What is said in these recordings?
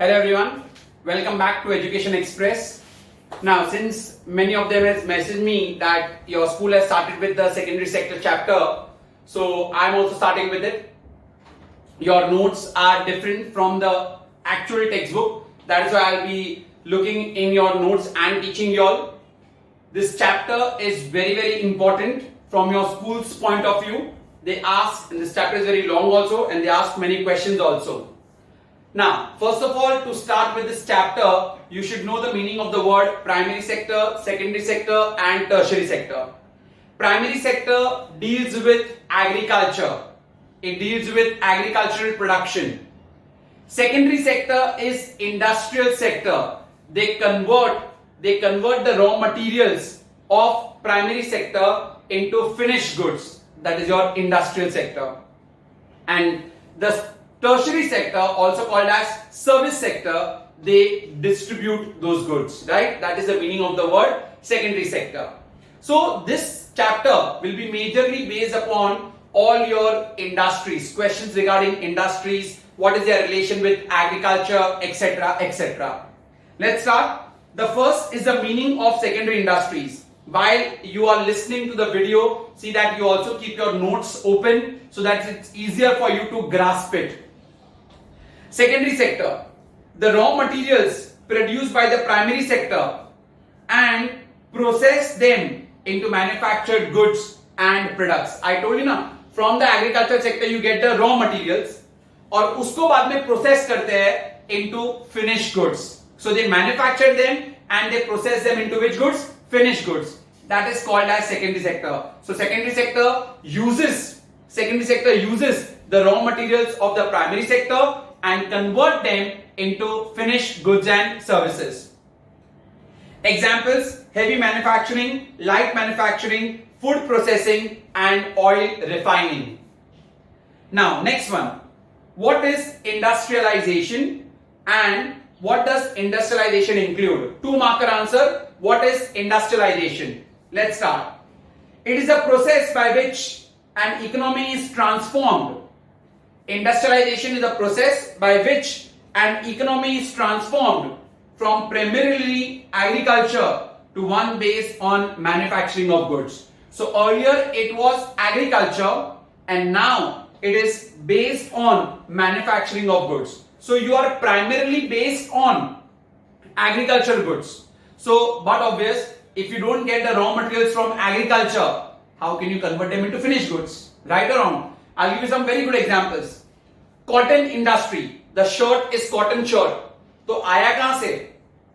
Hello everyone, welcome back to Education Express. Now, since many of them has messaged me that your school has started with the secondary sector chapter, so I'm also starting with it. Your notes are different from the actual textbook. That is why I'll be looking in your notes and teaching you all. This chapter is very important from your school's point of view. They ask, and this chapter is very long also, and they ask many questions also. Now, first of all, to start with this chapter, you should know the meaning of the word primary sector, secondary sector and tertiary sector. Primary sector deals with agriculture. It deals with agricultural production. Secondary sector is industrial sector. They convert the raw materials of primary sector into finished goods. That is your industrial sector. And the tertiary sector, also called as service sector, they distribute those goods, right? That is the meaning of the word secondary sector. So this chapter will be majorly based upon all your industries, questions regarding industries, what is their relation with agriculture, etc., etc. Let's start. The first is the meaning of secondary industries. While you are listening to the video, see that you also keep your notes open so that it's easier for you to grasp it. Secondary sector, the raw materials produced by the primary sector and process them into manufactured goods and products. I told you na, from the agriculture sector you get the raw materials और उसको बाद में process करते हैं into finished goods. So they manufacture them and they process them into which goods? Finished goods. That is called as secondary sector. So secondary sector uses the raw materials of the primary sector and convert them into finished goods and services. Examples: heavy manufacturing, light manufacturing, food processing and oil refining. Now next one, what is industrialization and what does industrialization include? 2 marker answer. What is industrialization? Let's start. It is a process by which an economy is transformed. Industrialization is a process by which an economy is transformed from primarily agriculture to one based on manufacturing of goods. So earlier it was agriculture and now it is based on manufacturing of goods. So you are primarily based on agricultural goods. So, but obvious, if you don't get the raw materials from agriculture, how can you convert them into finished goods? Right or wrong? I'll give you some very good examples. Cotton industry, the shirt is cotton shirt. तो आया कहां से?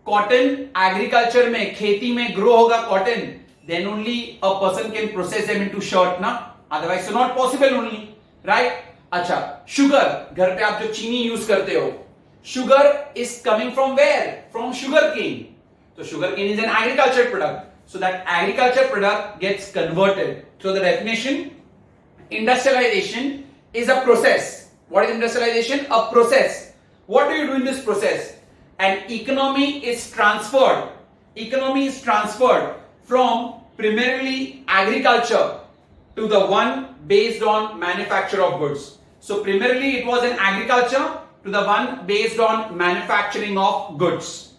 Cotton agriculture में, खेती में grow होगा cotton, then only a person can process them into shirt ना, otherwise so not possible only, right? अच्छा, sugar, घर पे आप जो चीनी यूज करते हो, sugar is coming from where? From sugar cane. So sugar cane is an agricultural product. So that agricultural product gets converted. So the definition, industrialization is a process. What is industrialization? A process. What do you do in this process? An economy is transferred. Economy is transferred from primarily agriculture to the one based on manufacture of goods. So primarily it was an agriculture to the one based on manufacturing of goods.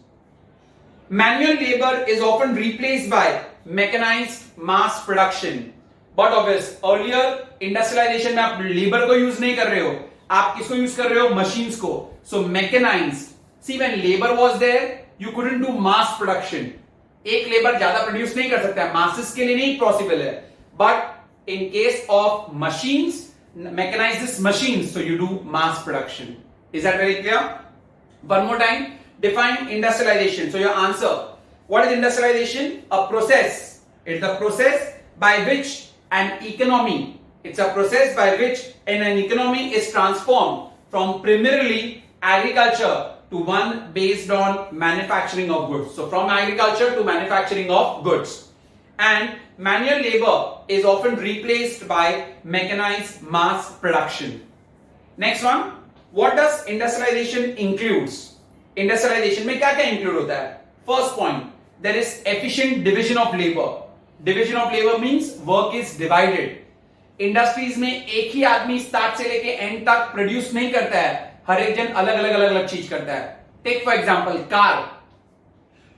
Manual labor is often replaced by mechanized mass production. But obvious, earlier industrialization में आप labor को use नहीं कर रहे हो, आप किसको use कर रहे हो? Machines को. So mechanized. See, when labor was there, you couldn't do mass production. एक labor ज़्यादा produce नहीं कर सकता है, masses के लिए नहीं possible है. But in case of machines, mechanized machines, so you do mass production. Is that very clear? One more time. Define industrialization. So your answer, what is industrialization? A process. It's the process by which an economy, it's a process by which an economy is transformed from primarily agriculture to one based on manufacturing of goods. So from agriculture to manufacturing of goods. And manual labor is often replaced by mechanized mass production. Next one, what does industrialization includes? Industrialisation में क्या क्या include होता है? First point, there is efficient division of labour. Division of labour means work is divided. Industries में एक ही आदमी start से लेके एंड तक प्रोड्यूस नहीं करता है, हर एक जन अलग अलग चीज करता है. टेक फॉर एग्जांपल कार,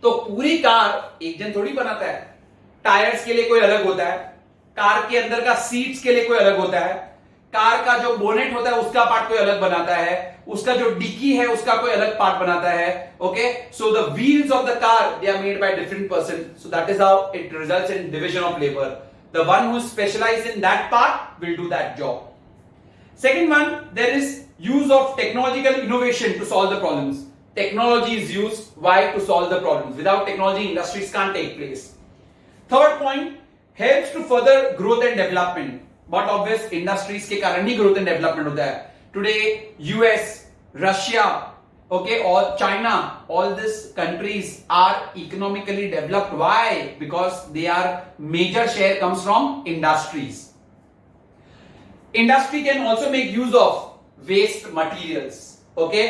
तो पूरी कार एक जन थोड़ी बनाता है। टायर्स के लिए कोई अलग होता है, कार के अंदर का सीट्स के लिए कोई अलग होता है, कार का जो बोनेट होता है उसका पार्ट कोई अलग बनाता है, उसका जो डिक्की है उसका कोई अलग पार्ट बनाता है। Okay, so the wheels of the car they are made by different person, so that is how it results in division of labour. The one who specialise in that part will do that job. Second one, there is use of technological innovation to solve the problems. Technology is used, why? To solve the problems. Without technology, industries can't take place. Third point, helps to further growth and development. But obvious industries के कारण ही growth and development होता है. Today, US, Russia, okay, or China, all these countries are economically developed. Why? Because their major share comes from industries. Industry can also make use of waste materials. Okay,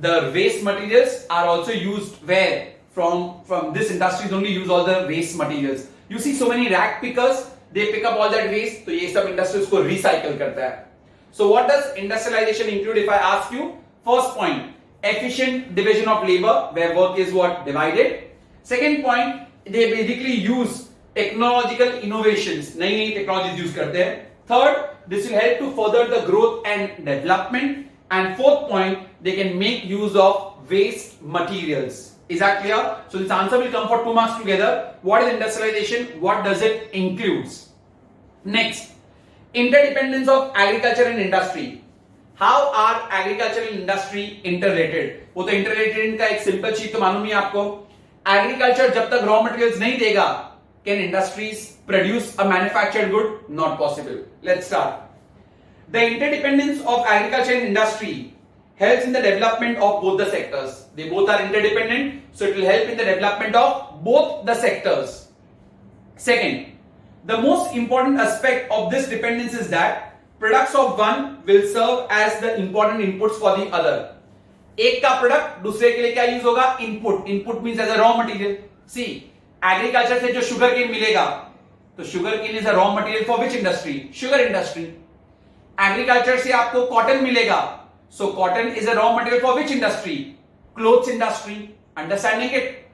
the waste materials are also used where from this industries only use all the waste materials. You see so many rag pickers, they pick up all that waste, तो ये सब industries को recycle करता है. So what does industrialization include? If I ask you, first point, efficient division of labor where work is what divided. Second point, they basically use technological innovations, नई technologies use करते हैं. Third, this will help to further the growth and development. And fourth point, they can make use of waste materials. Is that clear? So this answer will come for 2 marks together. What is industrialization? What does it includes? Next, interdependence of agriculture and industry. How are agriculture and industry interrelated? वो तो interrelated का एक simple चीज तो मालूम ही आपको. Agriculture जब तक raw materials नहीं देगा, can industries produce a manufactured good? Not possible. Let's start. The interdependence of agriculture and industry helps in the development of both the sectors. They both are interdependent, so it will help in the development of both the sectors. Second, the most important aspect of this dependence is that products of one will serve as the important inputs for the other. एक का product दूसरे के लिए क्या use होगा? Input. Input means as a raw material. See, agriculture से जो sugarcane मिलेगा, तो sugarcane is a raw material for which industry? Sugar industry. Agriculture से आपको कॉटन मिलेगा, so cotton is a raw material for which industry? Clothes industry. Understanding it?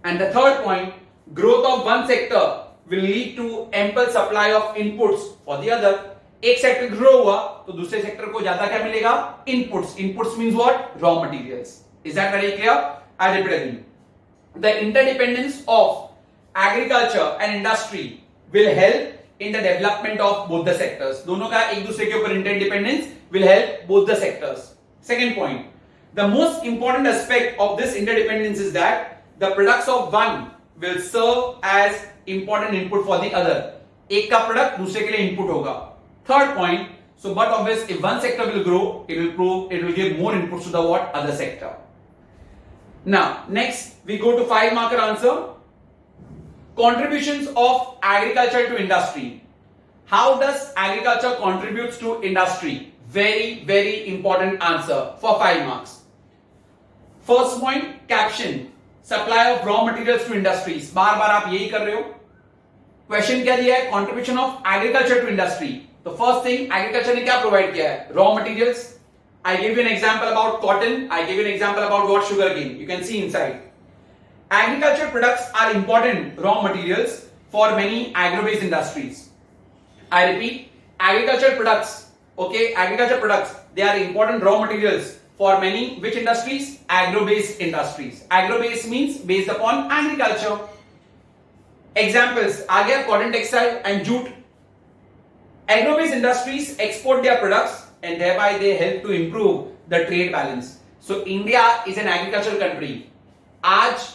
And the third point, growth of one sector will lead to ample supply of inputs for the other. एक sector grow हुआ तो दूसरे sector को ज्यादा क्या मिलेगा? Inputs. Inputs means what? Raw materials. Is that very clear? I repeat again. The interdependence of agriculture and industry will help in the development of both the sectors. दोनों का एक दूसरे के ऊपर interdependence will help both the sectors. Second point, the most important aspect of this interdependence is that the products of one will serve as important input for the other. एक का product दूसरे के लिए input होगा. Third point, so but obvious if one sector will grow, it will give more inputs to the what? Other sector. Now, next we go to 5 marker answer. Contributions of agriculture to industry. How does agriculture contributes to industry? Very, very important answer for 5 marks. First point, caption. Supply of raw materials to industries. बार बार आप यही कर रहे हो. Question क्या दिया है? Contribution of agriculture to industry. तो first thing, agriculture ने क्या provide किया है? Raw materials. I give you an example about cotton. I give you an example about what sugarcane. You can see inside. Agriculture products are important raw materials for many agro-based industries. I repeat, agriculture products. Okay, agriculture products. They are important raw materials for many which industries? Agro-based industries. Agro-based means based upon agriculture. Examples. आ गया cotton textile and jute. Agro-based industries export their products and thereby they help to improve the trade balance. So India is an agricultural country. आज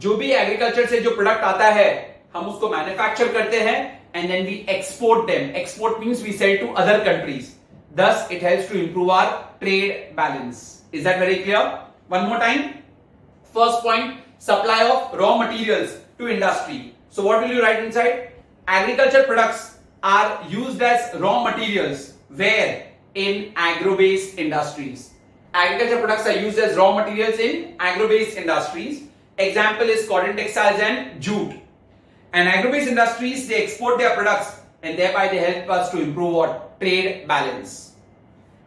जो भी agriculture से जो product आता है हम उसको मैन्युफैक्चर करते हैं and then we export them. Export means we sell to other countries. Thus it helps to improve our trade balance. Is that very clear? One more time. First point, supply of raw materials to industry. So what will you write inside? Agriculture products are used as raw materials where? In agro-based industries. Agriculture products are used as raw materials in agro-based industries. Example is cotton textiles and jute. And agro-based industries, they export their products and thereby they help us to improve what? Trade balance.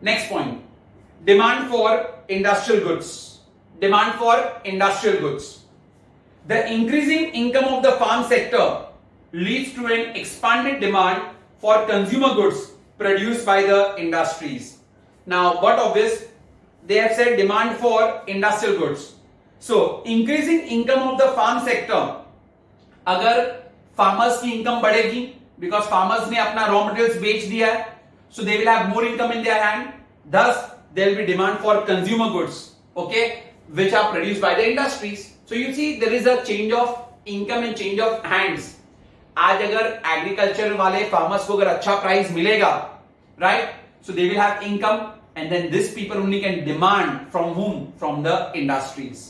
Next point. Demand for industrial goods. demand for industrial goods. The increasing income of the farm sector leads to an expanded demand for consumer goods produced by the industries. Now, what obvious? They have said demand for industrial goods. So, increasing income of the farm sector, अगर farmers की income बढ़ेगी, because farmers ने अपना raw materials बेच दिया है, so they will have more income in their hand. Thus, there will be demand for consumer goods, okay, which are produced by the industries. So you see, there is a change of income and change of hands. आज अगर agriculture वाले farmers को अगर अच्छा price मिलेगा, right, so they will have income and then this people only can demand from whom? From the industries.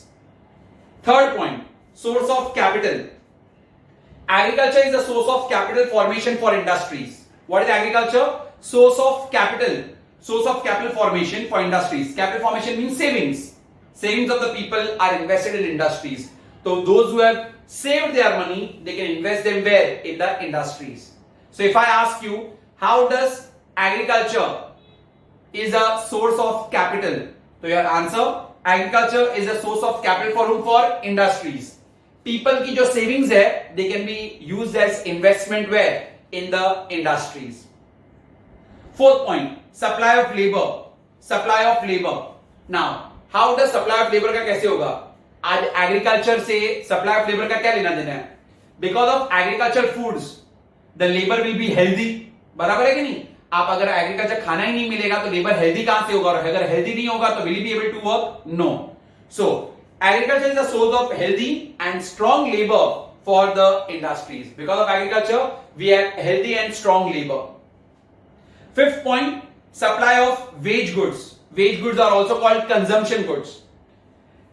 Third point, source of capital. Agriculture is the source of capital formation for industries. What is agriculture? Source of capital. Source of capital formation for industries. Capital formation means savings. Savings of the people are invested in industries. So those who have saved their money, they can invest them where? In the industries. So if I ask you, how does agriculture is a source of capital? So your answer, agriculture is a source of capital for whom? For industries. People की जो savings है, they can be used as investment where? In the industries. Fourth point, supply of labor. Supply of labor. Now, how does supply of labor का कैसे होगा? आज agriculture से supply of labour का क्या लेना देना है? Because of agriculture foods the labour will be healthy. बराबर है कि नहीं? आप अगर एग्रीकल्चर खाना ही नहीं मिलेगा तो लेबर हेल्दी कहां से होगा? और अगर हेल्दी नहीं होगा तो will be able to work? No. So agriculture is the source of healthy and strong labour for the industries. Because of agriculture we have healthy and strong labour. Fifth point, supply of wage goods. Wage goods are also called consumption goods.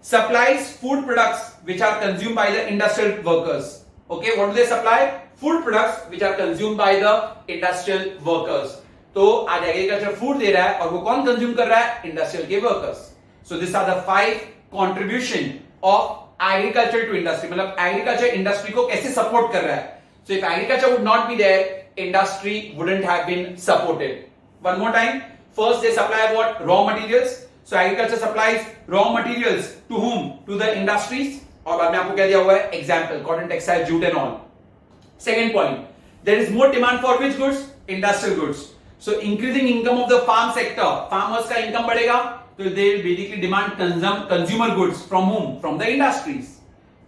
Supplies food products which are consumed by the industrial workers. Okay, what do they supply? Food products which are consumed by the industrial workers. तो आज agriculture food दे रहा है और वो कौन consume कर रहा है? इंडस्ट्रियल के workers. So this are the 5 contribution of agriculture to industry. मतलब एग्रीकल्चर इंडस्ट्री को कैसे सपोर्ट कर रहा है. So if agriculture would not be there, industry wouldn't have been supported. One more time. First, they supply what? Raw materials. So agriculture supplies raw materials to whom? To the industries. और बाद में आपको क्या दिया हुआ है? Example, cotton, textile, jute and all. Second point, there is more demand for which goods? Industrial goods. So increasing income of the farm sector. Farmers का income बढ़ेगा, तो they will basically demand consumer goods from whom? From the industries.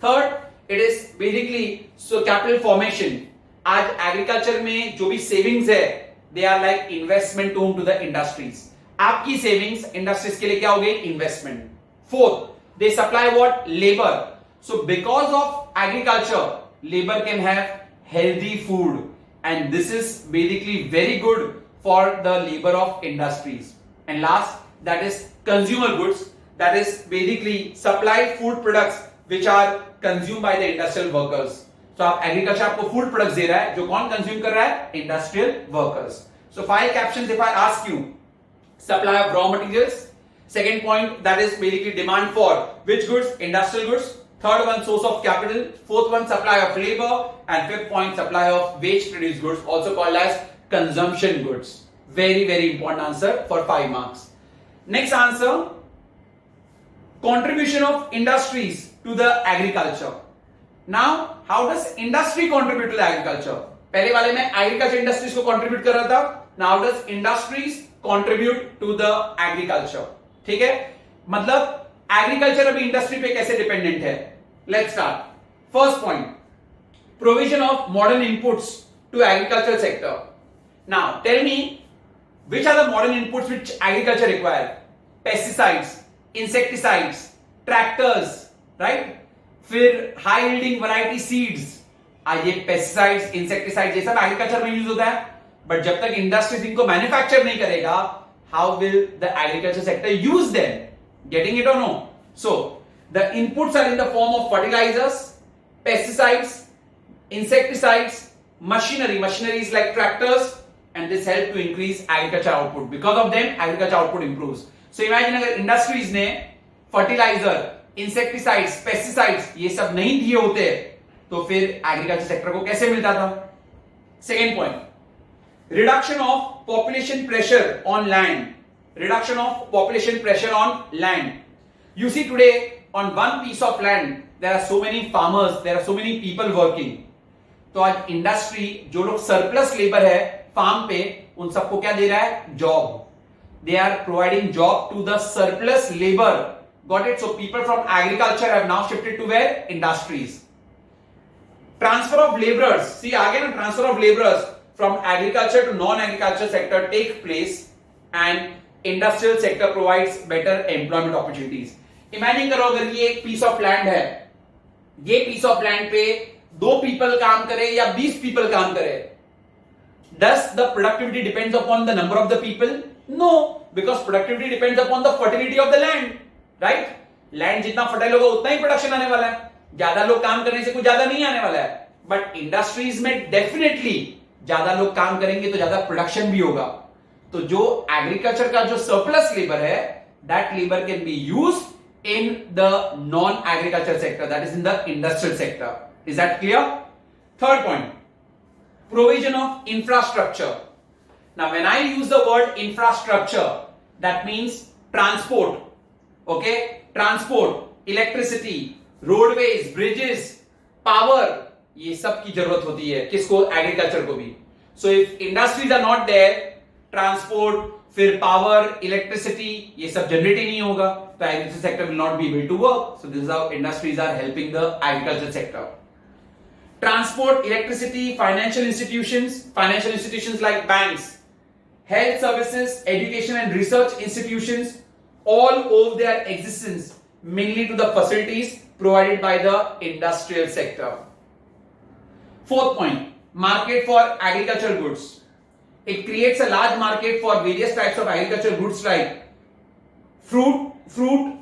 Third, it is basically so capital formation. आज agriculture में जो भी savings है, they are like investment to the industries. आपकी savings industries के लिए क्या हो गई? Investment. Fourth, they supply what? Labour. So because of agriculture, labour can have healthy food and this is basically very good for the labour of industries. And last, that is consumer goods, that is basically supply food products which are consume by the industrial workers. तो आप agriculture आपको food products दे रहा है, जो कौन consume कर रहा है? Industrial workers. So 5 captions if I ask you. Supply of raw materials. Second point, that is basically demand for which goods? Industrial goods. Third one, source of capital. Fourth one, supply of labour. And fifth point, supply of wage produced goods, also called as consumption goods. Very very important answer for 5 marks. Next answer, contribution of industries to the agriculture. Now, how does industry contribute to the agriculture? पहले वाले में agriculture industries को contribute कर रहा था. Now, how does industries contribute to the agriculture? ठीक है? मतलब agriculture अभी industry पे कैसे dependent है? Let's start. First point, provision of modern inputs to agricultural sector. Now, tell me, which are the modern inputs which agriculture require? Pesticides, insecticides, tractors, right? फिर high yielding variety seeds. आज ये pesticides, insecticides, ये सब agriculture में use होता है. But जब तक इंडस्ट्रीज इनको मैन्युफैक्चर नहीं करेगा, how will the agriculture sector use them? Getting it और no? So the inputs are in the form of fertilisers, pesticides, insecticides, machineries like tractors, and this help to increase agriculture output. Because of them agriculture output improves. So imagine अगर industries ने fertiliser, insecticides, pesticides ये सब नहीं दिए होते तो फिर agriculture sector को कैसे मिलता था? Second point, reduction of population pressure on land. Reduction of population pressure on land. You see today on one piece of land there are so many farmers, there are so many people working. तो आज industry जो लोग surplus labour है farm पे उन सबको क्या दे रहा है? Job. They are providing job to the surplus labor. Got it? So people from agriculture have now shifted to where? Industries. Transfer of laborers. See again, transfer of laborers from agriculture to non-agriculture sector take place and industrial sector provides better employment opportunities. Imagine करो अगर ये एक piece of land है, ये piece of land पे 2 people काम करे या 20 people काम करे. Does the productivity depends upon the number of the people? No, because productivity depends upon the fertility of the land, right? Land जितना fertile होगा उतना ही production आने वाला है. ज्यादा लोग काम करने से कुछ ज्यादा नहीं आने वाला है. But industries में definitely ज्यादा लोग काम करेंगे तो ज्यादा production भी होगा. तो जो agriculture का जो surplus labor है, that labor can be used in the non-agriculture sector, that is in the industrial sector. Is that clear? Third point. Provision of infrastructure. Now when I use the word infrastructure, that means transport, okay? Transport, electricity, roadways, bridges, power, ये सब की जरूरत होती है किसको? Agriculture को भी. So if industries are not there, transport, फिर power, electricity, ये सब जनरेट ही नहीं होगा, तो agriculture sector will not be able to work. So this is how industries are helping the agriculture sector. Transport, electricity, financial institutions like banks, health services, education and research institutions, all owe their existence mainly to the facilities provided by the industrial sector. Fourth point, market for agricultural goods. It creates a large market for various types of agricultural goods like fruit,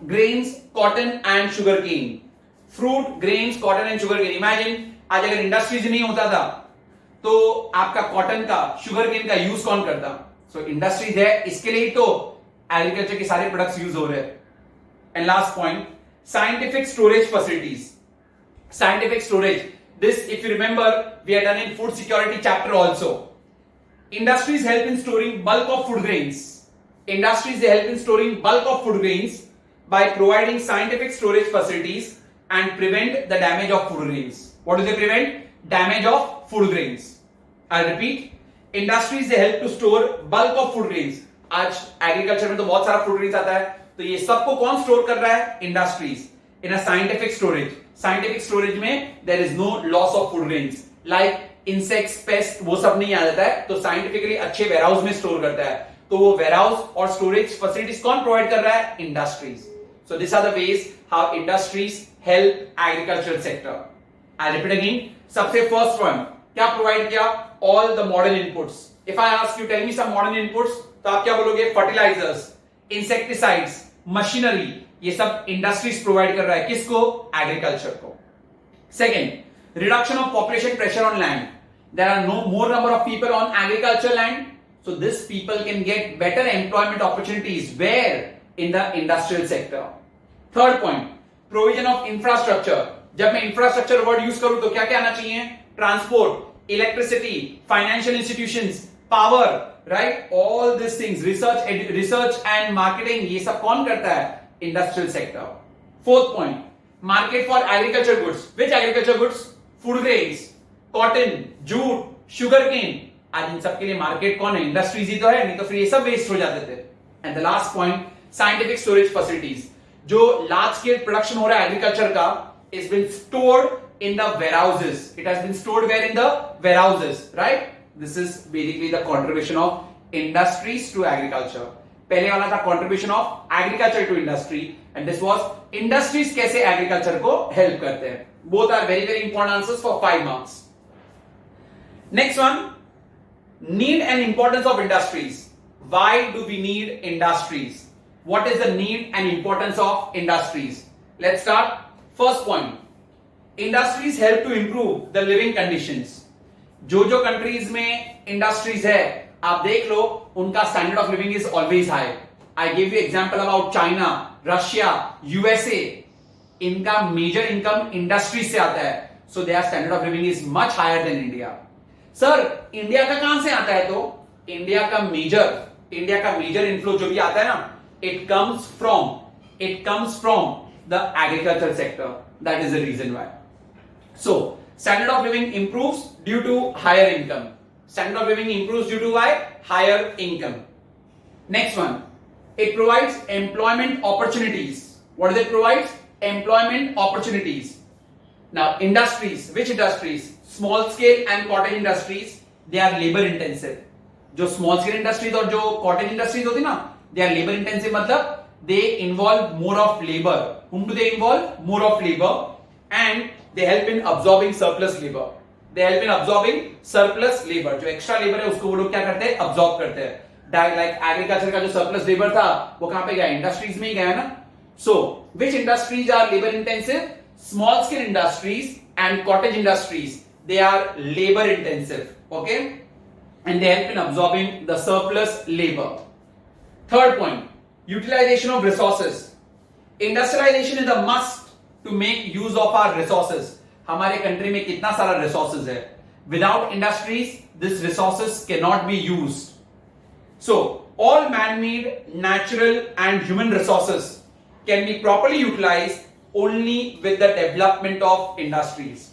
grains, cotton and sugarcane. Fruit, grains, cotton and sugarcane. Imagine आज अगर industries नहीं होता था तो आपका cotton का, sugar cane का use कौन करता? सो इंडस्ट्रीज है, इसके लिए तो एग्रीकल्चर के सारे प्रोडक्ट्स यूज हो रहे हैं. And last point, scientific storage facilities. Scientific storage, this if you remember we have done in food security chapter also. Industries help in storing bulk of food grains. Industries help in storing bulk of food grains by providing scientific storage facilities and prevent the damage of food grains. What do they prevent? Damage of food grains. I'll repeat. Industries they help to store bulk of food grains. आज agriculture में तो बहुत सारा food grains आता है, तो ये सबको कौन स्टोर कर रहा है? Industries. In a scientific storage. Scientific storage में there is no loss of food grains like insects, pest, वो सब नहीं आ जाता है, तो साइंटिफिकली अच्छे वेयरहाउस में स्टोर करता है. तो वो वेयरहाउस और स्टोरेज फैसिलिटीज कौन प्रोवाइड कर रहा है? Industries. So this are the ways how industries help agriculture sector. I repeat again. सबसे फर्स्ट वन क्या प्रोवाइड किया? All the modern inputs. If I ask you tell me some modern inputs, तो आप क्या बोलोगे? फर्टिलाइजर्स, इंसेक्टिसाइड्स, मशीनरी, ये सब industries provide कर रहा है. किसको? एग्रीकल्चर को. Second, reduction of population pressure on land. There are no more number of people on agriculture land. So this people can get better employment opportunities where? In the industrial sector. Third point, provision of infrastructure. जब मैं infrastructure word use करूं तो क्या क्या आना चाहिए? Transport, electricity, financial institutions, power, right? All these things, research and marketing, ये सब कौन करता है? Industrial sector. Fourth point, market for agriculture goods. Which agriculture goods? Food grains, cotton, jute, sugarcane. आज इन सब के लिए मार्केट कौन है? इंडस्ट्रीज ही तो है, नहीं तो फिर ये सब वेस्ट हो जाते थे. And the last point, scientific storage facilities. जो लार्ज स्केल प्रोडक्शन हो रहा है एग्रीकल्चर का, is been stored in the warehouses. It has been stored where? In the warehouses, right? This is basically the contribution of industries to agriculture. पहले वाला था contribution of agriculture to industry and this was industries कैसे agriculture को help करते हैं. Both are very very important answers for 5 marks. Next one, need and importance of industries. Why do we need industries? What is the need and importance of industries? Let's start. First point, industries help to improve the living conditions. जो countries में industries है, आप देख लो, उनका standard of living is always high. I gave you example about China, Russia, USA. इनका major income industries से आता है, so their standard of living is much higher than India. Sir India का कहां से आता है? तो इंडिया का मेजर इन्फ्लो जो भी आता है ना, it comes from the agriculture sector. That is the reason why. So standard of living improves due to higher income. Standard of living improves due to why? Higher income. Next one, it provides employment opportunities. What does it provide? Employment opportunities. Now industries, which industries? Small scale and cottage industries, they are labor intensive. जो small scale industries और जो cottage industries होती ना, they are labor intensive, मतलब they involve more of labor. Whom do they involve? More of labor, and they help in absorbing surplus labor. They help in absorbing surplus labor. जो extra labor है उसको वो लोग क्या करते हैं? Absorb करते हैं. Like agriculture का जो surplus labor था वो कहाँ पे गया? Industries में ही गया ना. So which industries are labor intensive? Small scale industries and cottage industries. They are labor intensive. Okay. And they help in absorbing the surplus labor. Third point, utilization of resources. Industrialization is a must to make use of our resources. हमारे country में कितना सारा resources है. Without industries, these resources cannot be used. So, all man-made, natural and human resources can be properly utilized only with the development of industries.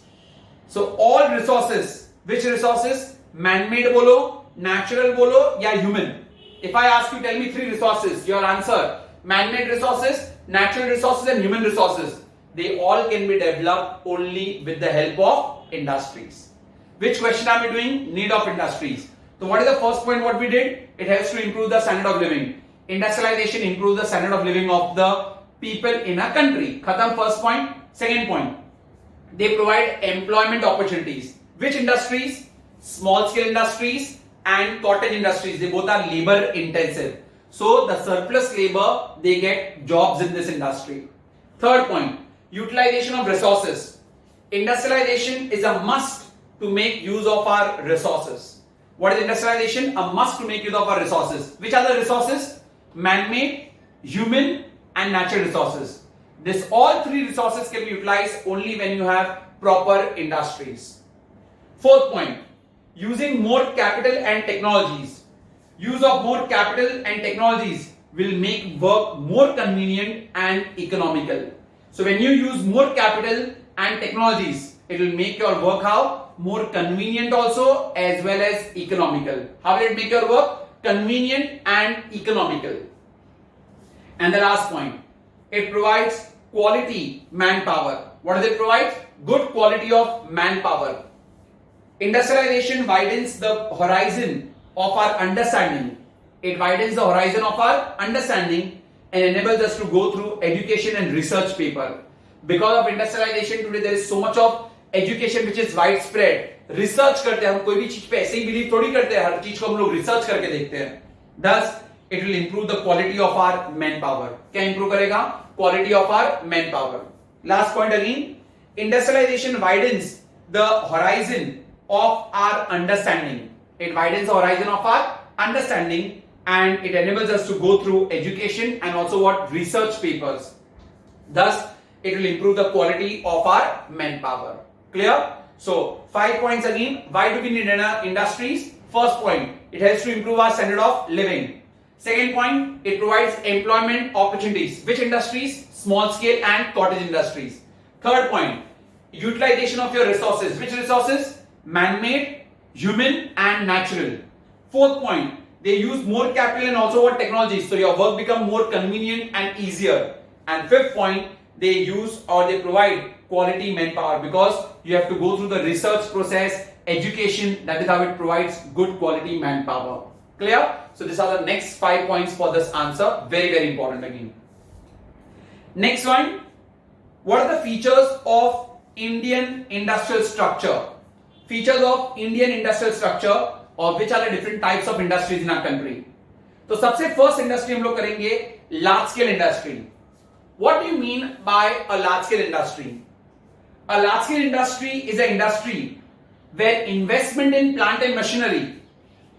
So, all resources, which resources? Man-made बोलो, natural बोलो या human. If I ask you, tell me 3 resources, your answer: man-made resources, natural resources and human resources. They all can be developed only with the help of industries. Which question are we doing? Need of industries. So what is the first point what we did? It helps to improve the standard of living. Industrialization improves the standard of living of the people in a country. Khatam first point. Second point, they provide employment opportunities. Which industries? Small scale industries and cottage industries. They both are labor intensive. So the surplus labor, they get jobs in this industry. Third point, utilization of resources. Industrialization is a must to make use of our resources. What is industrialization? A must to make use of our resources. Which are the resources? Man-made, human and natural resources. This all 3 resources can be utilized only when you have proper industries. Fourth point, using more capital and technologies. Use of more capital and technologies will make work more convenient and economical. So when you use more capital and technologies, it will make your work how? More convenient also as well as economical. How will it make your work? Convenient and economical. And the last point, it provides quality manpower. What does it provide? Good quality of manpower. Industrialization widens the horizon of our understanding. It widens the horizon of our understanding and enables us to go through education and research paper. Because of industrialization today there is so much of education which is widespread. Research करते हैं हम, कोई भी चीज पे ऐसे ही believe थोड़ी करते हैं, हर चीज को हम लोग रिसर्च करके देखते हैं. Thus it will improve the quality of our manpower. क्या improve करेगा? Quality of our manpower. Last point again, industrialization widens the horizon of our understanding. It widens the horizon of our understanding and it enables us to go through education and also what? Research papers. Thus, it will improve the quality of our manpower. Clear? So, 5 points again. Why do we need industries? First point, it helps to improve our standard of living. Second point, it provides employment opportunities. Which industries? Small scale and cottage industries. Third point, utilization of your resources. Which resources? Man-made, human and natural. Fourth point, they use more capital and also what? Technologies. So your work become more convenient and easier. And fifth point, they use or they provide quality manpower because you have to go through the research process, education. That is how it provides good quality manpower. Clear? So these are the next 5 points for this answer. Very, very important again. Next one, what are the features of Indian industrial structure? Features of Indian industrial structure or which are the different types of industries in our country. तो सबसे first industry हम लोग करेंगे large scale industry. What do you mean by a large scale industry? A large scale industry is an industry where investment in plant and machinery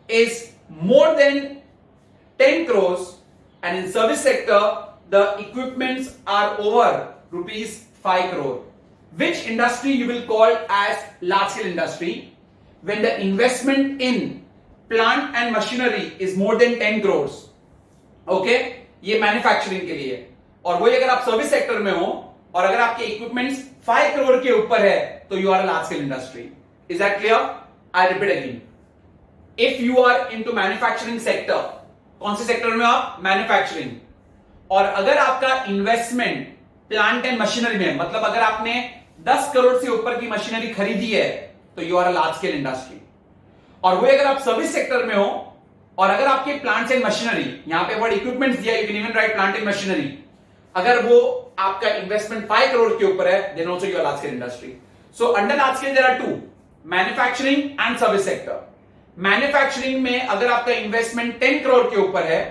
is more than 10 crores and in service sector the equipments are over rupees 5 crore. Which industry you will call as large scale industry? When the investment in plant and machinery is more than 10 crores. Okay? ये manufacturing के लिए. और वही अगर आप service sector में हो और अगर आपके इक्विपमेंट्स 5 करोड़ के ऊपर है तो you are a large scale industry. Is that clear? I repeat again. If you are into manufacturing sector, कौन से सेक्टर में आप? मैन्युफैक्चरिंग. और अगर आपका इन्वेस्टमेंट प्लांट एंड मशीनरी में, मतलब अगर आपने 10 करोड़ से ऊपर की मशीनरी खरीदी है तो you are a large scale industry. और वो अगर आप सर्विस सेक्टर में हो और अगर आपके प्लांट्स एंड मशीनरी, यहां पे वर्ड इक्विपमेंट्स दिया, you can even write plant and machinery, अगर वो आपका इन्वेस्टमेंट 5 करोड़ के ऊपर है, then also you are large scale industry. So under large scale there are two, manufacturing and service sector. Manufacturing में अगर आपका इन्वेस्टमेंट 10 करोड़ के ऊपर है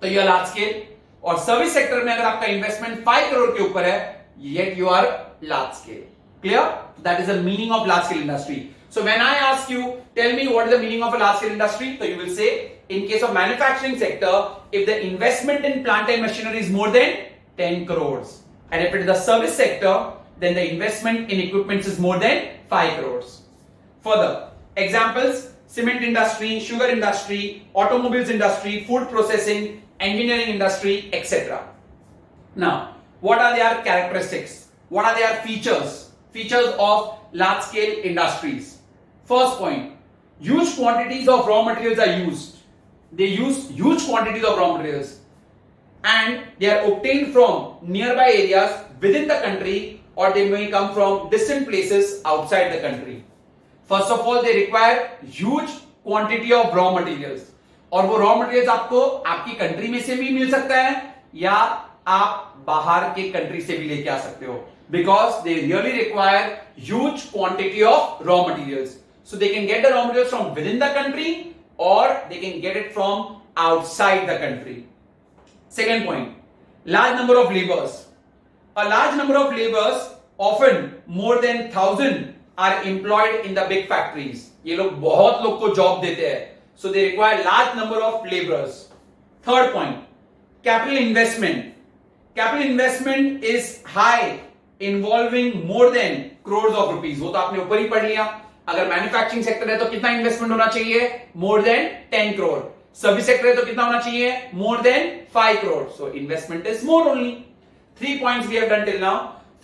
तो यू आर लार्ज स्केल, और सर्विस सेक्टर में अगर आपका इन्वेस्टमेंट 5 करोड़ के ऊपर है, yet you are large scale. Clear? That is the meaning of large scale industry. So when I ask you, tell me what is the meaning of a large scale industry, so you will say, in case of manufacturing sector, if the investment in plant and machinery is more than 10 crores, and if it is the service sector, then the investment in equipment is more than 5 crores. Further examples: cement industry, sugar industry, automobiles industry, food processing, engineering industry, etc. Now, what are their characteristics? What are their features? Features of large scale industries. First point, huge quantities of raw materials are used. They use huge quantities of raw materials and they are obtained from nearby areas within the country, or they may come from distant places outside the country. First of all, they require huge quantity of raw materials. और वो raw materials आपको आपकी country में से भी मिल सकता है या आप बाहर के कंट्री से भी लेके आ सकते हो, because they really require huge quantity of raw materials. So they can get the raw materials from within the country और they can get it from outside the country. Second point, large number of labours. A large number of labours, often more than 1000, are employed in the big factories. ये लोग बहुत लोग को job देते हैं, so they require large number of labours. Third point, capital investment. Capital investment is high, involving more than crores of rupees. वो तो आपने ऊपर ही पढ़ लिया. अगर मैन्युफैक्चरिंग सेक्टर है तो कितना इन्वेस्टमेंट होना चाहिए? मोर देन 10 करोड़. सर्विस सेक्टर है तो कितना होना चाहिए? मोर than 5 crore. So investment is more only. 3 points we have done till now.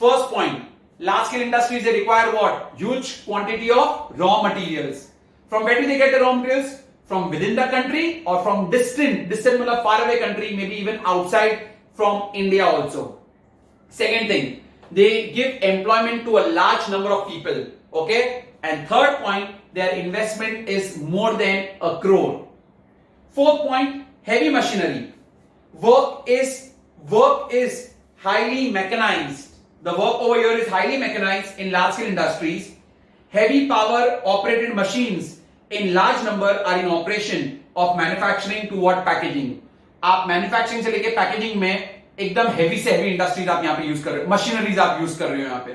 First point, large scale industries, they require what? Huge quantity of raw materials. From where do they get the raw materials? From within the country or from distant मतलब far away country, maybe even outside from India also. Second thing, they give employment to a large number of people. Okay? And third point, their investment is more than a crore. Fourth point, heavy machinery. Work is highly mechanized. The work over here is highly mechanized in large scale industries. Heavy power operated machines in large number are in operation of manufacturing to what packaging. आप manufacturing से लेके packaging में एकदम heavy से heavy industries आप यहाँ पे use कर रहे हो, मशीनरीज आप यूज कर रहे हो यहाँ पे.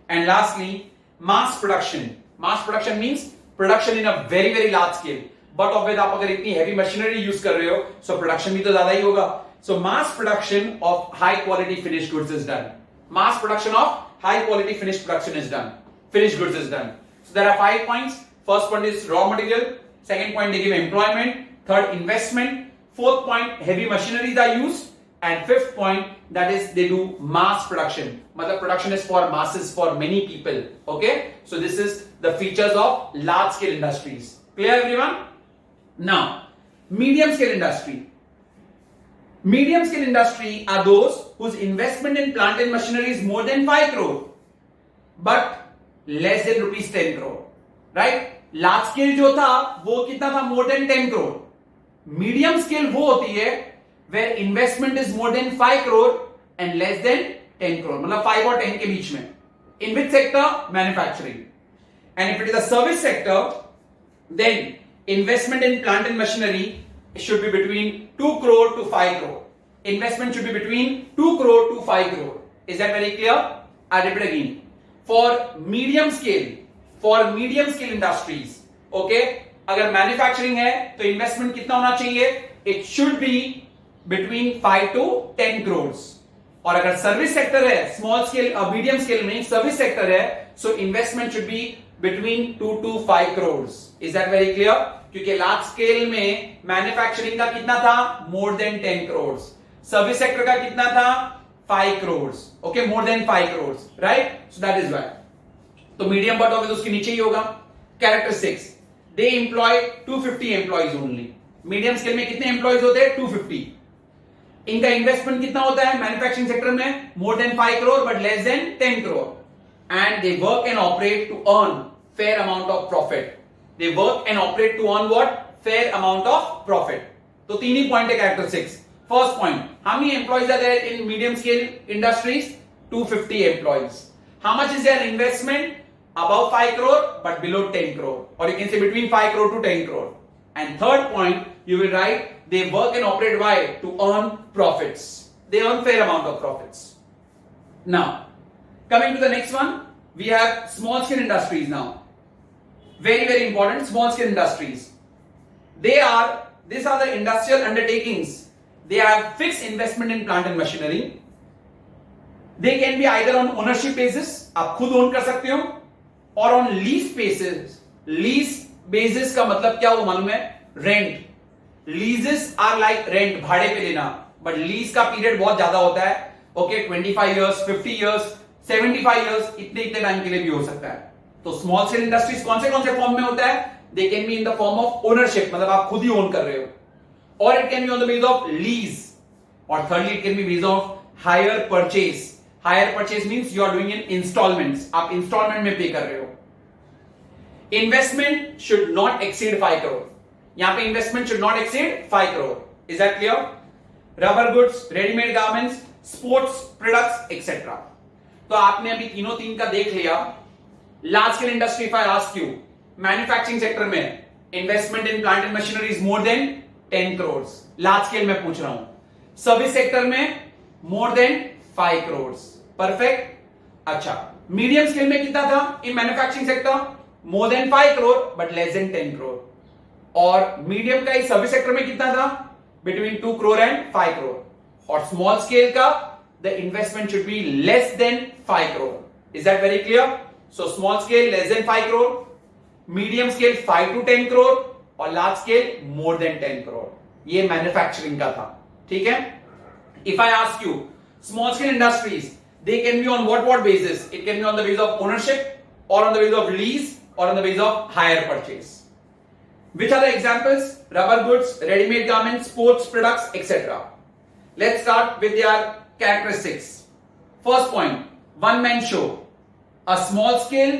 And lastly, mass production. Mass production means production in a very very large scale. But obvious आप अगर इतनी हेवी मशीनरी यूज कर रहे हो, सो प्रोडक्शन भी तो ज्यादा ही होगा. So mass production of high quality finished goods is done. Mass production of high quality finished production is done. Finished goods is done. So there are 5 points. First point is raw material. Second point, they give employment. Third, investment. Fourth point, heavy machineries are used. And fifth point, that is they do mass production. Matlab production is for masses, for many people. Okay? So this is the features of large scale industries. Clear everyone? Now, medium scale industry. Medium scale industry are those whose investment in plant and machinery is more than 5 crore but less than rupees 10 crore. Right? Large scale जो था वो कितना था? more than 10 crore. Medium scale वो होती है where investment is more than 5 crore and less than 10 crore. मतलब 5 और 10 के बीच में. In which sector? Manufacturing. And if it is a service sector, then investment in plant and machinery should be between 2 crore to 5 crore. Investment should be between 2 crore to 5 crore. Is that very clear? I repeat again. For medium scale industries, okay, अगर manufacturing है तो investment कितना होना चाहिए? It should be between 5 to 10 crores. और अगर service sector है, small scale medium scale में सर्विस सेक्टर है, so investment should B between 2 to 5 crores. Is that very clear? क्योंकि लार्ज स्केल में मैन्युफैक्चरिंग का कितना था? मोर देन 10 crores. सर्विस सेक्टर का कितना था? 5 crores. Okay, more than 5 crores, right? So that is why. तो मीडियम बट होगा तो उसके नीचे ही होगा. Characteristics. They employ 250 employees only. Medium scale में कितने एम्प्लॉयज होते हैं? 250. इनका इन्वेस्टमेंट कितना होता है मैन्युफैक्चरिंग सेक्टर में? More than 5 crore but less than 10 crore. And they work and operate to earn fair amount of profit. They work and operate to earn what? Fair amount of profit. तो तीन ही पॉइंट है characteristics. First point, how many employees are there in medium scale industries? 250 employees. How much is there investment? above 5 crore but below 10 crore, or you can say between 5 crore to 10 crore. And third point, you will write they work and operate why? To earn profits. They earn fair amount of profits. Now, coming to the next one, we have small scale industries now. Very, very important, small scale industries. These are the industrial undertakings. They have fixed investment in plant and machinery. They can be either on ownership basis, आप खुद own कर सकते हो, और on lease basis. Lease basis का मतलब क्या हो मालूम है? Rent. Leases are like rent, भाड़े पे लेना, बट लीज का पीरियड बहुत ज्यादा होता है. ओके, 25 इयर्स, 50 इयर्स, 75 इयर्स, इतने टाइम के लिए भी हो सकता है. तो स्मॉल स्केल इंडस्ट्रीज कौन से फॉर्म में होता है? They can be in the form of ownership, मतलब आप खुद ही ओन कर रहे हो, और it can be on the base of lease, और thirdly it can be base of hire purchase. Hire purchase means you are doing in instalments, आप इंस्टॉलमेंट में पे कर रहे हो. Investment should not exceed 5 crore. यहां पे investment should not exceed 5 crore. Is that clear? Rubber goods, readymade garments, sports products etcetera. तो आपने अभी तीन का देख लिया. Large scale industry, if I ask you, manufacturing sector में investment in plant and machinery is more than 10 crore. Large scale में पूछ रहा हूं. सर्विस सेक्टर में मोर देन 5 करोड़. परफेक्ट. अच्छा, मीडियम स्केल में कितना था in manufacturing sector? More than 5 crore but less than 10 crore. और मीडियम का इस सर्विस सेक्टर में कितना था? Between 2 crore and 5 crore. और स्मॉल स्केल का the investment should be less than 5 crore. Is that very clear? So small scale less than 5 crore, medium scale 5 to 10 crore, और large scale more than 10 crore. ये मैन्युफैक्चरिंग का था. ठीक है? If I ask you, small scale industries, they can be on what basis? It can be on the basis of ownership, or on the basis of lease, or on the basis of hire purchase. Which are the examples? Rubber goods, ready-made garments, sports products, etc. Let's start with their characteristics. First point, one-man show. A small scale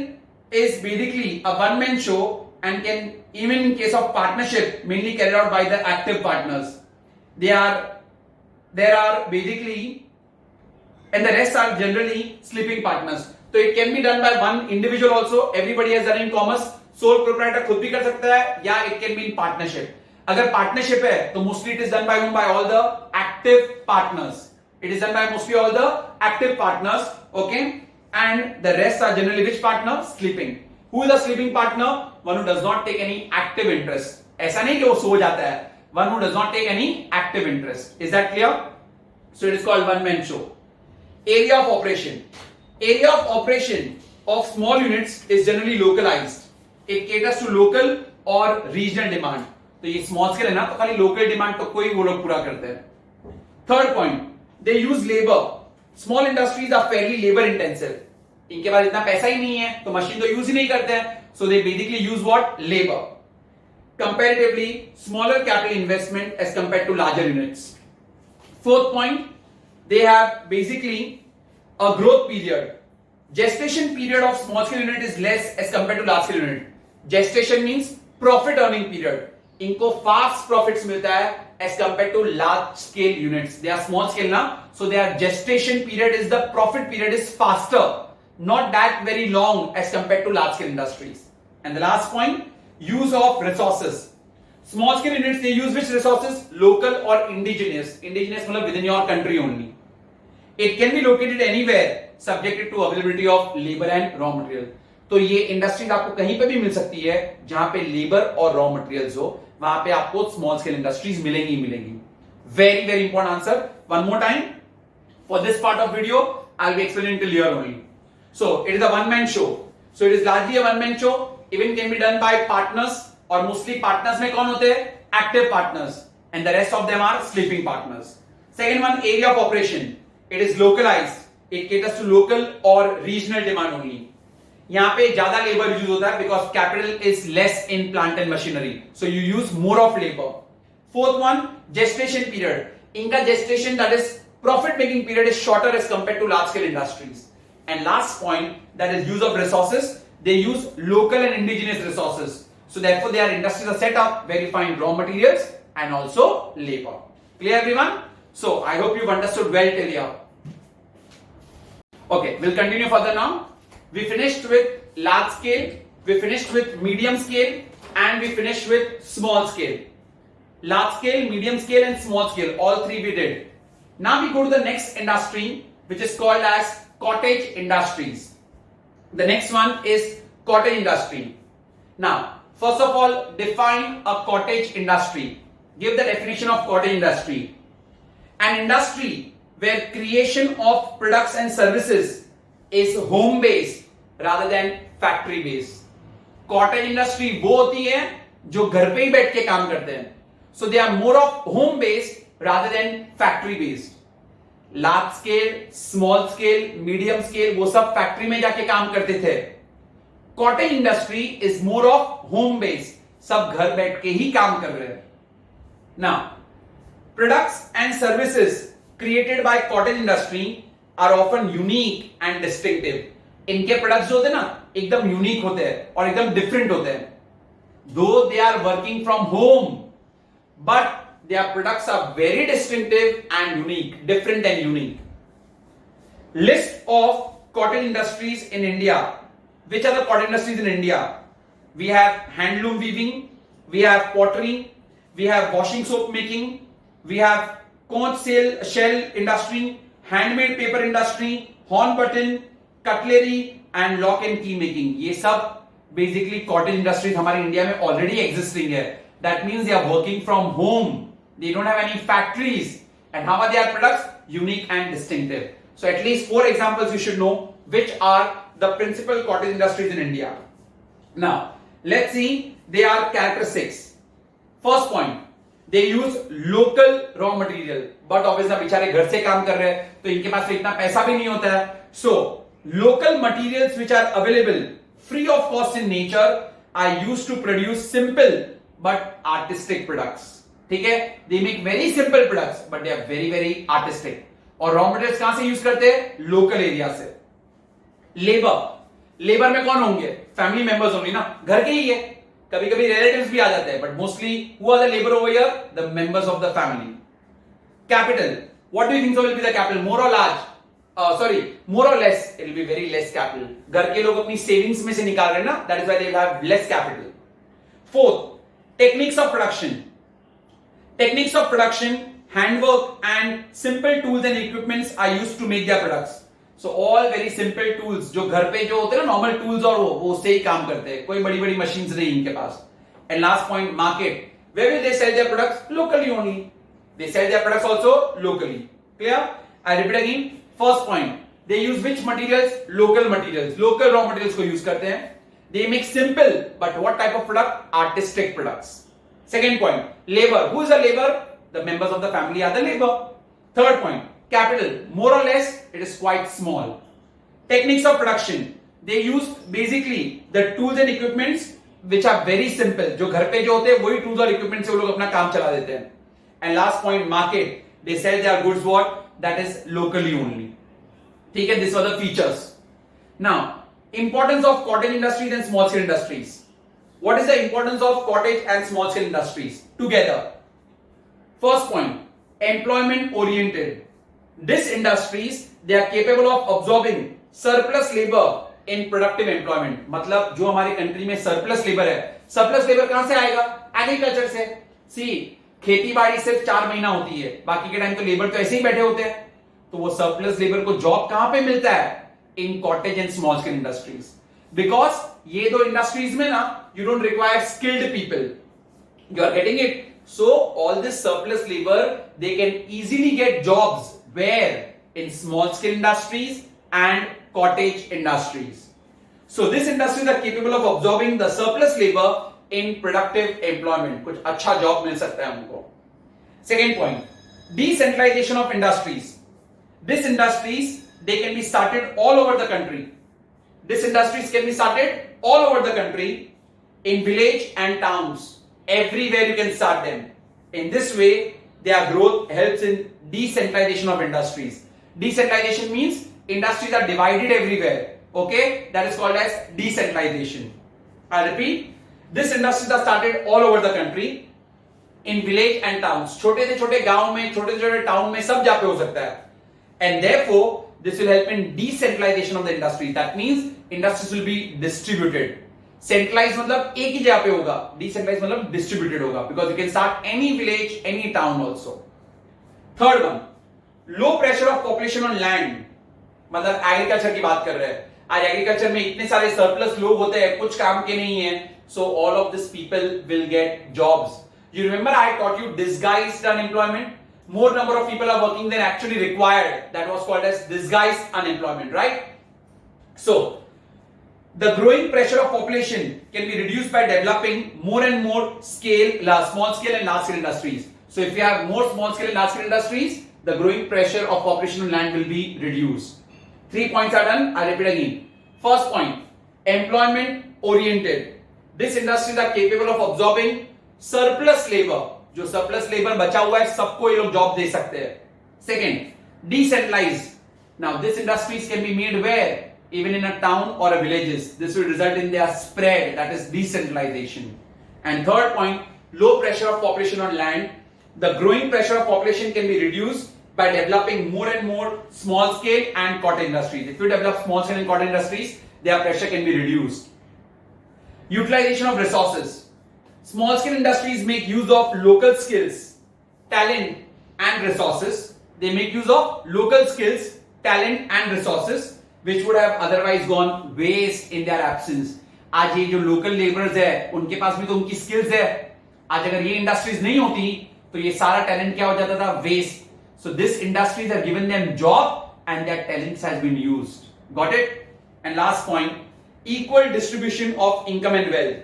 is basically a one-man show and can, even in case of partnership, mainly carried out by the active partners. There are basically, and the rest are generally sleeping partners. So it can be done by one individual also. Everybody has done in commerce. Sole proprietor खुद भी कर सकता है, या it can be in partnership. अगर partnership है तो mostly it is done by whom? By all the active partners. It is done by mostly all the active partners. Okay, and the rest are generally which partner? Sleeping. Who is the sleeping partner? One who does not take any active interest. ऐसा नहीं कि वो सो जाता है. One who does not take any active interest. Is that clear? So it is called one man show. Area of operation. Area of operation of small units is generally localized. It caters to local or regional demand. तो ये small scale है ना, तो खाली local demand तो कोई वो लोग पूरा करते हैं. Third point, they use labor. Small industries are fairly labor intensive. इनके पास इतना पैसा ही नहीं है, तो मशीन तो यूज ही नहीं करते हैं. So they basically use what? Labor. Comparatively, smaller capital investment as compared to larger units. Fourth point, they have basically a growth period. Gestation period of small scale unit is less as compared to large scale unit. Gestation means profit earning period. इनको fast profits मिलता है as compared to large scale units. They are small scale ना, so their gestation period is, the profit period is faster, not that very long as compared to large scale industries. And the last point, use of resources. Small scale units, they use which resources? Local or indigenous. Indigenous मतलब within your country only. It can be located anywhere subjected to availability of labor and raw material. तो ये industries आपको कहीं पे भी मिल सकती है जहां पे लेबर और रॉ मटेरियल्स हो, वहां पे आपको स्मॉल स्केल इंडस्ट्रीज मिलेंगी मिलेंगी. Very very important answer. One more time. For this part of video I will be explaining till here only. So it is a one man show. So it is largely a one man show. Even can be done by partners, और mostly partners में कौन होते हैं? Active partners, and the rest of them are sleeping partners. Second one, area of operation. It is localized. It caters to local or regional demand only. यहाँ पे ज्यादा labour use होता है because capital is less in plant and machinery. So you use more of labor. Fourth one, gestation period. इनका gestation, that is profit making period, is shorter as compared to large scale industries. And last point, that is use of resources. They use local and indigenous resources. So therefore their industries are set up where you find raw materials and also labor. Clear everyone? So I hope you've understood well till here. Okay, we'll continue further now. We finished with large scale, we finished with medium scale, and we finished with small scale. Large scale, medium scale, and small scale, all three we did. Now we go to the next industry, which is called as cottage industries. The next one is cottage industry. Now, first of all, define a cottage industry. Give the definition of cottage industry. An industry where creation of products and services is home based rather than factory based. Cottage industry वो होती है जो घर पे ही बैठ के काम करते हैं. So they are more of home based rather than factory based. Large scale, small scale, medium scale वो सब फैक्ट्री में जाके काम करते थे. Cottage industry is more of home based. सब घर बैठ के ही काम कर रहे हैं. Now, products and services created by cottage industry are often unique and distinctive. इनके प्रोडक्ट्स जो होते हैं ना एकदम यूनिक होते हैं और एकदम डिफरेंट होते हैं. Though they are working from home, but their products are very distinctive and unique, different and unique. List of cottage industries in India. Which are the cottage industries in India? We have handloom weaving, we have pottery, we have washing soap making, we have conch shell industry, handmade paper industry, horn button, cutlery and lock and key making. ये सब basically cottage industries हमारे India में already existing है. That means they are working from home. They don't have any factories. And how are their products? Unique and distinctive. So at least 4 examples you should know which are the principal cottage industries in India. Now, let's see their characteristics. First point, they use local raw material. But obviously बेचारे घर से काम कर रहे हैं तो इनके पास तो इतना पैसा भी नहीं होता है. So, local materials which are available free of cost in nature are used to produce simple but artistic products. ठीक है? They make very simple products but they are very very artistic. और रॉ मटेरियल्स कहां से use करते हैं? Local area से. Labour में कौन होंगे? फैमिली मेंबर्स होंगे ना, घर के ही है. कभी कभी रिलेटिव्स भी आ जाते हैं, but mostly who are the labour over here? The members of the family. Capital, what do you think so will be the capital? More और लार्ज? मोर और less? It will be very less capital. घर के लोग अपनी savings में से निकाल रहे हैं ना, that is why they will have less capital. Fourth, techniques of production. Techniques of production, handwork and simple tools and equipments are used to make their products. So all very simple tools जो घर पे जो होते हैं ना normal tools, और वो उससे ही काम करते हैं. कोई बड़ी बड़ी मशीन्स नहीं इनके पास. And last point, market. Where will they sell their products? Locally only. They sell their products also locally. Clear? I repeat again. First point, they use which materials? Local materials. Local raw materials को use करते हैं. They make simple but what type of product? Artistic products. Second point, labor. Who is the labor? The members of the family are the labor. Third point, capital. More or less, it is quite small. Techniques of production. They use basically the tools and equipments which are very simple. जो घर पे जो होते हैं वही tools और equipment से वो लोग अपना काम चला देते हैं. And last point, market. They sell their goods what? That is locally only. ठीक है, these are the features. Now, importance of cottage industries and small scale industries. What is the importance of cottage and small scale industries together? First point, employment oriented. These industries, they are capable of absorbing surplus labor in productive employment. मतलब जो हमारे country में surplus labor है, surplus labor कहां से आएगा? Agriculture से. सी खेती बाड़ी सिर्फ 4 महीना होती है, बाकी के टाइम तो लेबर तो ऐसे ही बैठे होते हैं. तो वो surplus labor को जॉब कहां पे मिलता है? In cottage and small scale industries. Because ये दो इंडस्ट्रीज में ना you don't require skilled people. You are getting it? So all this surplus labor, they can easily get jobs where? In small scale industries and cottage industries. So these industries are capable of absorbing the surplus labor in productive employment. कुछ अच्छा job मिल सकता है उनको. Second point, decentralization of industries. These industries, they can be started all over the country. These industries can be started all over the country, in village and towns. Everywhere you can start them. In this way, their growth helps in decentralization of industries. Decentralization means industries are divided everywhere. Okay, that is called as decentralization. I repeat, these industries are started all over the country, in village and towns. छोटे से छोटे गांव में, छोटे से छोटे town में सब जहाँ पे हो सकता है. And therefore, this will help in decentralization of the industry. That means industries will be distributed. Centralized मतलब एक ही जगह पे होगा, decentralized मतलब distributed होगा, because you can start any village, any town also. Third one, low pressure of population on land. मतलब agriculture की बात कर रहे हैं. आज एग्रीकल्चर में इतने सारे सरप्लस लोग होते हैं, कुछ काम के नहीं है, so all of these people will get jobs. You remember I taught you disguised unemployment? More number of people are working than actually required. That was called as disguised unemployment, right? So, the growing pressure of population can be reduced by developing more and more small scale and large scale industries. So, if you have more small scale and large scale industries, the growing pressure of population on land will be reduced. 3 points are done. I'll repeat again. First point, employment oriented. These industries are capable of absorbing surplus labor. जो surplus labor बचा हुआ है सबको ये लोग job दे सकते हैं. Second, decentralized. Now these industries can be made where? Even in a town or a villages. This will result in their spread, that is decentralization. And third point, low pressure of population on land. The growing pressure of population can be reduced by developing more and more small scale and cottage industries. If you develop small scale and cottage industries, their pressure can be reduced. Utilization of resources. Small scale industries make use of local skills, talent and resources. They make use of local skills, talent and resources which would have otherwise gone waste in their absence. आज ये जो local laborers है, उनके पास भी तो उनकी skills है. आज अगर ये industries नहीं होती, तो ये सारा talent क्या हो जाता था? Waste. So these industries have given them job and their talents has been used. Got it? And last point, equal distribution of income and wealth.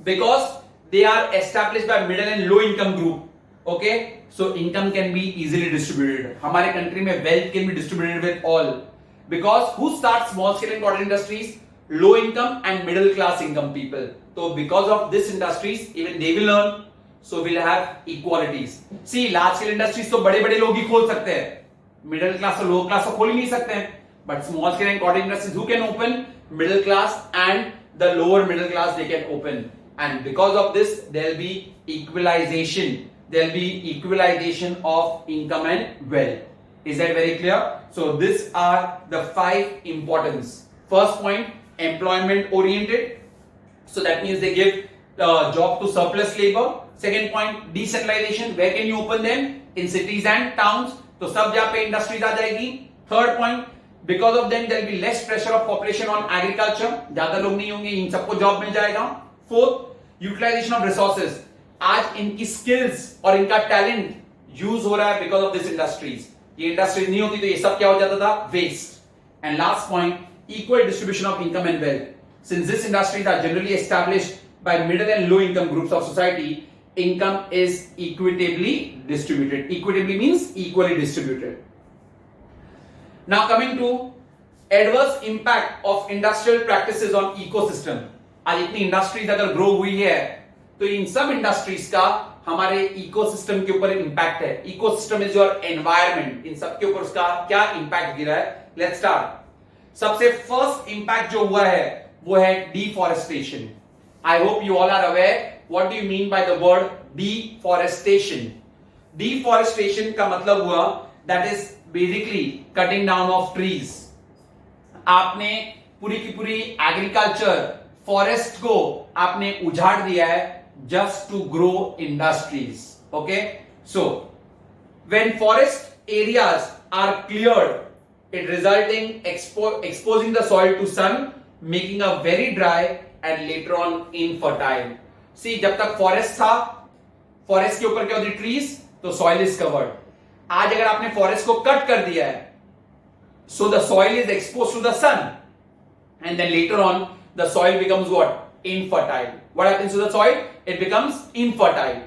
Because they are established by middle and low income group. Okay? So income can be easily distributed. हमारे country में wealth can be distributed with all. Because who starts small scale and cottage industries? Low income and middle class income people. So because of this industries, even they will earn. So we'll have equalities. See, large scale industries तो बड़े बड़े लोग ही खोल सकते हैं. Middle class और low class तो खोल ही नहीं सकते हैं. But small scale and cottage industries who can open? Middle class and the lower middle class they can open. And because of this, there will be equalization. There will be equalization of income and wealth. Is that very clear? So these are the 5 importance. First point, employment oriented. So that means they give job to surplus labor. Second point, decentralization. Where can you open them? In cities and towns. तो सब जहाँ पे industries आ जाएगी. Third point, because of them there will be less pressure of population on agriculture. ज्यादा लोग नहीं होंगे, इन सबको जॉब मिल जाएगा. Fourth, utilization of resources. आज इनकी skills और इनका talent use हो रहा है because of these industries. ये industries नहीं होती तो ये सब क्या हो जाता था? Waste. And last point, equal distribution of income and wealth. Since these industries are generally established by middle and low income groups of society, income is equitably distributed. Equitably means equally distributed. Now coming to adverse impact of industrial practices on ecosystem. आज इतनी industries अगर grow हुई है तो इन सब industries का हमारे ecosystem के ऊपर इंपैक्ट है. Ecosystem is your environment. इन सब के ऊपर उसका क्या इंपैक्ट गिरा है? Let's start. सबसे फर्स्ट इंपैक्ट जो हुआ है वो है deforestation. I hope you all are aware what do you mean by the word deforestation. Deforestation का मतलब हुआ that is basically cutting down of trees. आपने पूरी की पूरी एग्रीकल्चर फॉरेस्ट को आपने उजाड़ दिया है just to grow industries. Okay, so when forest areas are cleared, it resulting exposing the soil to sun, making a very dry and later on infertile. See, जब तक फॉरेस्ट था, फॉरेस्ट के ऊपर क्या होती? ट्रीज, तो सॉइल इज कवर्ड. आज अगर आपने फॉरेस्ट को कट कर दिया है, so the soil is expose to the sun and then later on the soil becomes what? Infertile. What happens to the soil? It becomes infertile.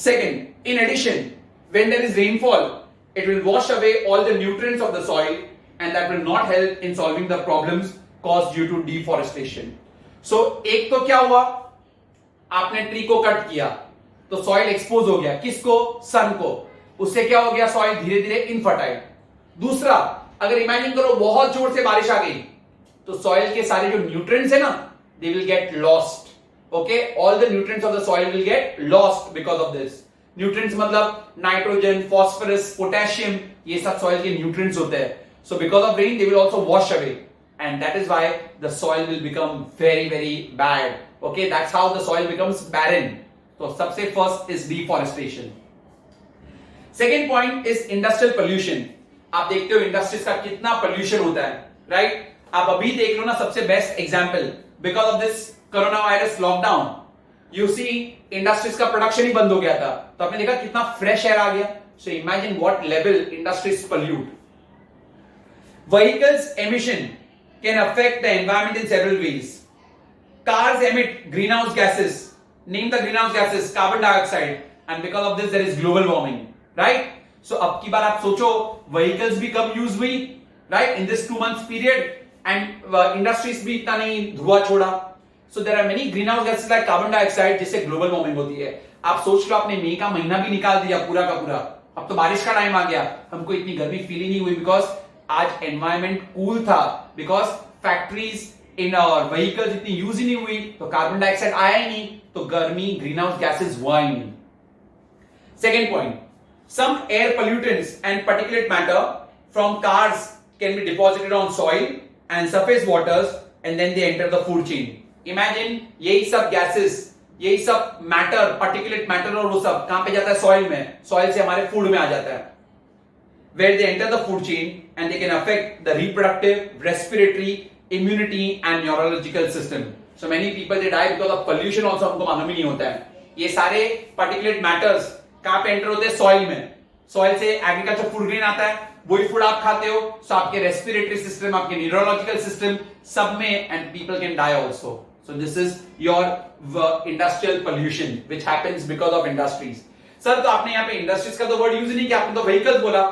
Second, in addition, when there is rainfall, it will wash away all the nutrients of the soil and that will not help in solving the problems caused due to deforestation. So एक तो क्या हुआ, आपने tree को cut किया तो soil expose हो गया, किसको, सन को, उससे क्या हो गया, सॉइल धीरे धीरे इनफर्टाइल. दूसरा, अगर इमेजिन करो बहुत जोर से बारिश आ गई तो सॉइल के सारे जो न्यूट्रिएंट्स है ना, they will get lost. Okay, all the nutrients of the soil will get lost because of this. Nutrients मतलब नाइट्रोजन, फास्फोरस, पोटेशियम, ये सब सॉइल के न्यूट्रिएंट्स होते हैं. सो because of rain they will also wash away and that is why the soil will become very bad. Okay, that's how the soil becomes barren. So सबसे first is deforestation. Second point is industrial pollution. आप देखते हो industries का कितना pollution होता है, right? आप अभी देख लो ना, सबसे best example, because of this corona virus lockdown, you see industries का प्रोडक्शन ही बंद हो गया था, तो आपने देखा कितना फ्रेश एयर आ गया. So imagine what level industries pollute. Vehicles emission can affect the environment in several ways. Cars emit greenhouse gases. Name the greenhouse gases: carbon dioxide, and because of this there is global warming, right? So अब की बार आप सोचो, vehicles भी कम use हुई, right, in this 2 months period, and industries भी इतना नहीं धुआं छोड़ा. So there are many greenhouse gases like carbon dioxide जिससे global warming होती है. आप सोच लो, आपने मई का महीना भी निकाल दिया पूरा का पूरा, अब तो बारिश का टाइम आ गया, हमको इतनी गर्मी फील ही नहीं हुई बिकॉज आज एनवायरमेंट कूल था, because factories in our vehicles इतनी यूज ही नहीं हुई, तो कार्बन डाइऑक्साइड आया ही नहीं, तो गर्मी, ग्रीन हाउस गैसेज हुआ ही नहीं. Second point, some air pollutants and particulate matter from cars can be deposited on soil and surface waters and then they enter the food chain. Imagine यही सब gases, यही सब मैटर, पार्टिकुलेट मैटर, और वो सब कहां पे जाता है, सॉइल में, सॉइल से हमारे फूड में आ जाता है, where they enter the food chain and they can affect the reproductive, respiratory, immunity and neurological system. So many people they die because of pollution also, हमको मालूम ही नहीं होता है. ये सारे particulate matters कहां पे एंटर होते हैं, सॉइल में. सॉइल से एग्रीकल्चर फूड ग्रेन आता है, वही फूड आप खाते हो, सो आपके रेस्पिरेटरी सिस्टम, आपके न्यूरोलॉजिकल सिस्टम सब में, and people can die also. So this is your industrial pollution which happens because of industries. Sir तो आपने यहाँ पे इंडस्ट्रीज का तो वर्ड यूज नहीं किया, आपने तो व्हीकल्स बोला.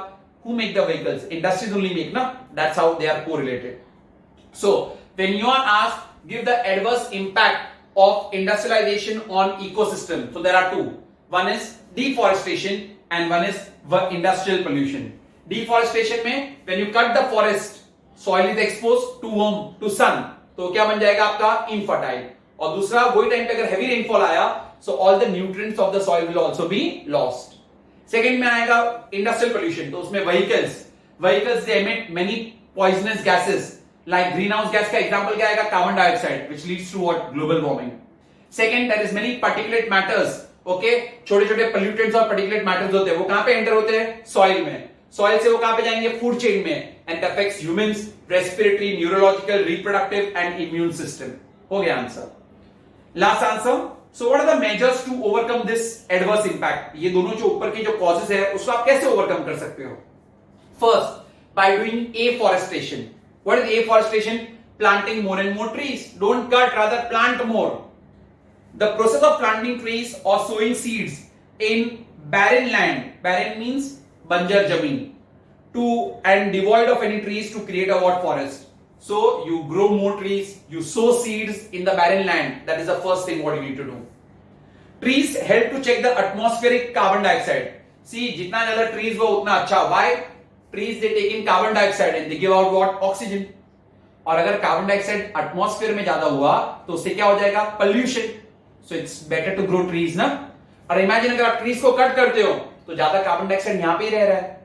Who make the vehicles? Industries only make, na? That's how they are correlated. So when you are asked, give the adverse impact of industrialization on ecosystem. So there are two. One is deforestation and one is industrial pollution. Deforestation में when you cut the forest, soil is exposed to sun. तो क्या बन जाएगा आपका, infertile. और दूसरा, वही time पे अगर heavy rainfall आया, so all the nutrients of the soil will also be lost. Second में आएगा इंडस्ट्रियल पोल्यूशन, तो उसमें vehicles they emit many poisonous gases like green house gas का एग्जांपल क्या आएगा, carbon dioxide, which leads to what, global warming. Second, there is many particulate matters. Okay, छोटे छोटे pollutants और पार्टिकुलेट मैटर्स होते हैं, वो कहां पे एंटर होते हैं, सॉइल में. सॉइल से वो कहां पे जाएंगे, फूड चेन में, and affects humans, respiratory, neurological, reproductive and immune system. हो गया answer. Last answer. So what are the measures to overcome this adverse impact? ये दोनों जो ऊपर के जो causes है उसको आप कैसे overcome कर सकते हो? First, by doing afforestation. What is afforestation? Planting more and more trees. Don't cut, rather plant more. The process of planting trees or sowing seeds in barren land. Barren means banjar zameen. And devoid of any trees to create a what, forest. So you grow more trees, you sow seeds in the barren land. That is the first thing what you need to do. Trees help to check the atmospheric carbon dioxide. See, जितना ज़्यादा trees हो उतना अच्छा. Why? Trees they take in carbon dioxide and they give out what? Oxygen. और अगर carbon dioxide atmosphere में ज्यादा हुआ तो उससे क्या हो जाएगा? Pollution. So it's better to grow trees ना. और imagine अगर आप trees को cut करते हो तो ज्यादा carbon dioxide यहाँ पे ही रह रहा है.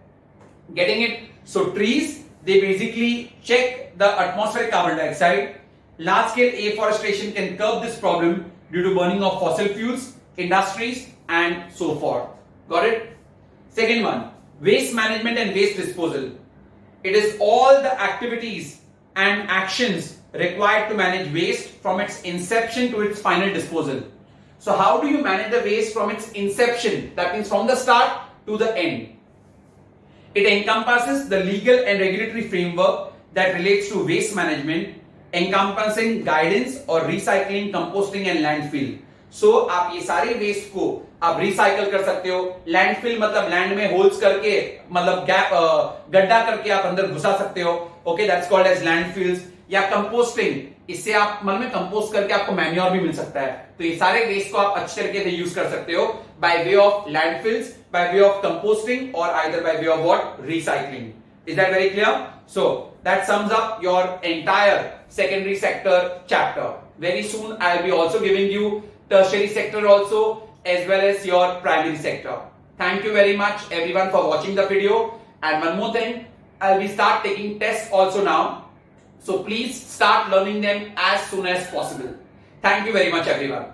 Getting it? So trees they basically check the atmospheric carbon dioxide. Large scale afforestation can curb this problem due to burning of fossil fuels, industries and so forth. Got it? Second one, waste management and waste disposal. It is all the activities and actions required to manage waste from its inception to its final disposal. So how do you manage the waste from its inception? That means from the start to the end. It encompasses the legal and regulatory framework that relates to waste management, encompassing guidance or recycling, composting and landfill. सो आप ये सारे waste को आप recycle कर सकते हो। Landfill मतलब land में होल्स करके, मतलब गैप गड्ढा करके आप अंदर घुसा सकते हो। Okay, that's called as landfills. या कंपोस्टिंग, इससे आप मतलब में कंपोस्ट करके आपको मैन्योर भी मिल सकता है। तो ये सारे वेस्ट को आप अच्छे तरीके से यूज कर सकते हो by way of landfills, by way of composting और either by way of what, recycling. Is that very clear? So that sums up your entire secondary sector chapter. Very soon I'll be also giving you tertiary sector also, as well as your primary sector. Thank you very much everyone for watching the video. And one more thing, I'll be start taking tests also now. So please start learning them as soon as possible. Thank you very much everyone.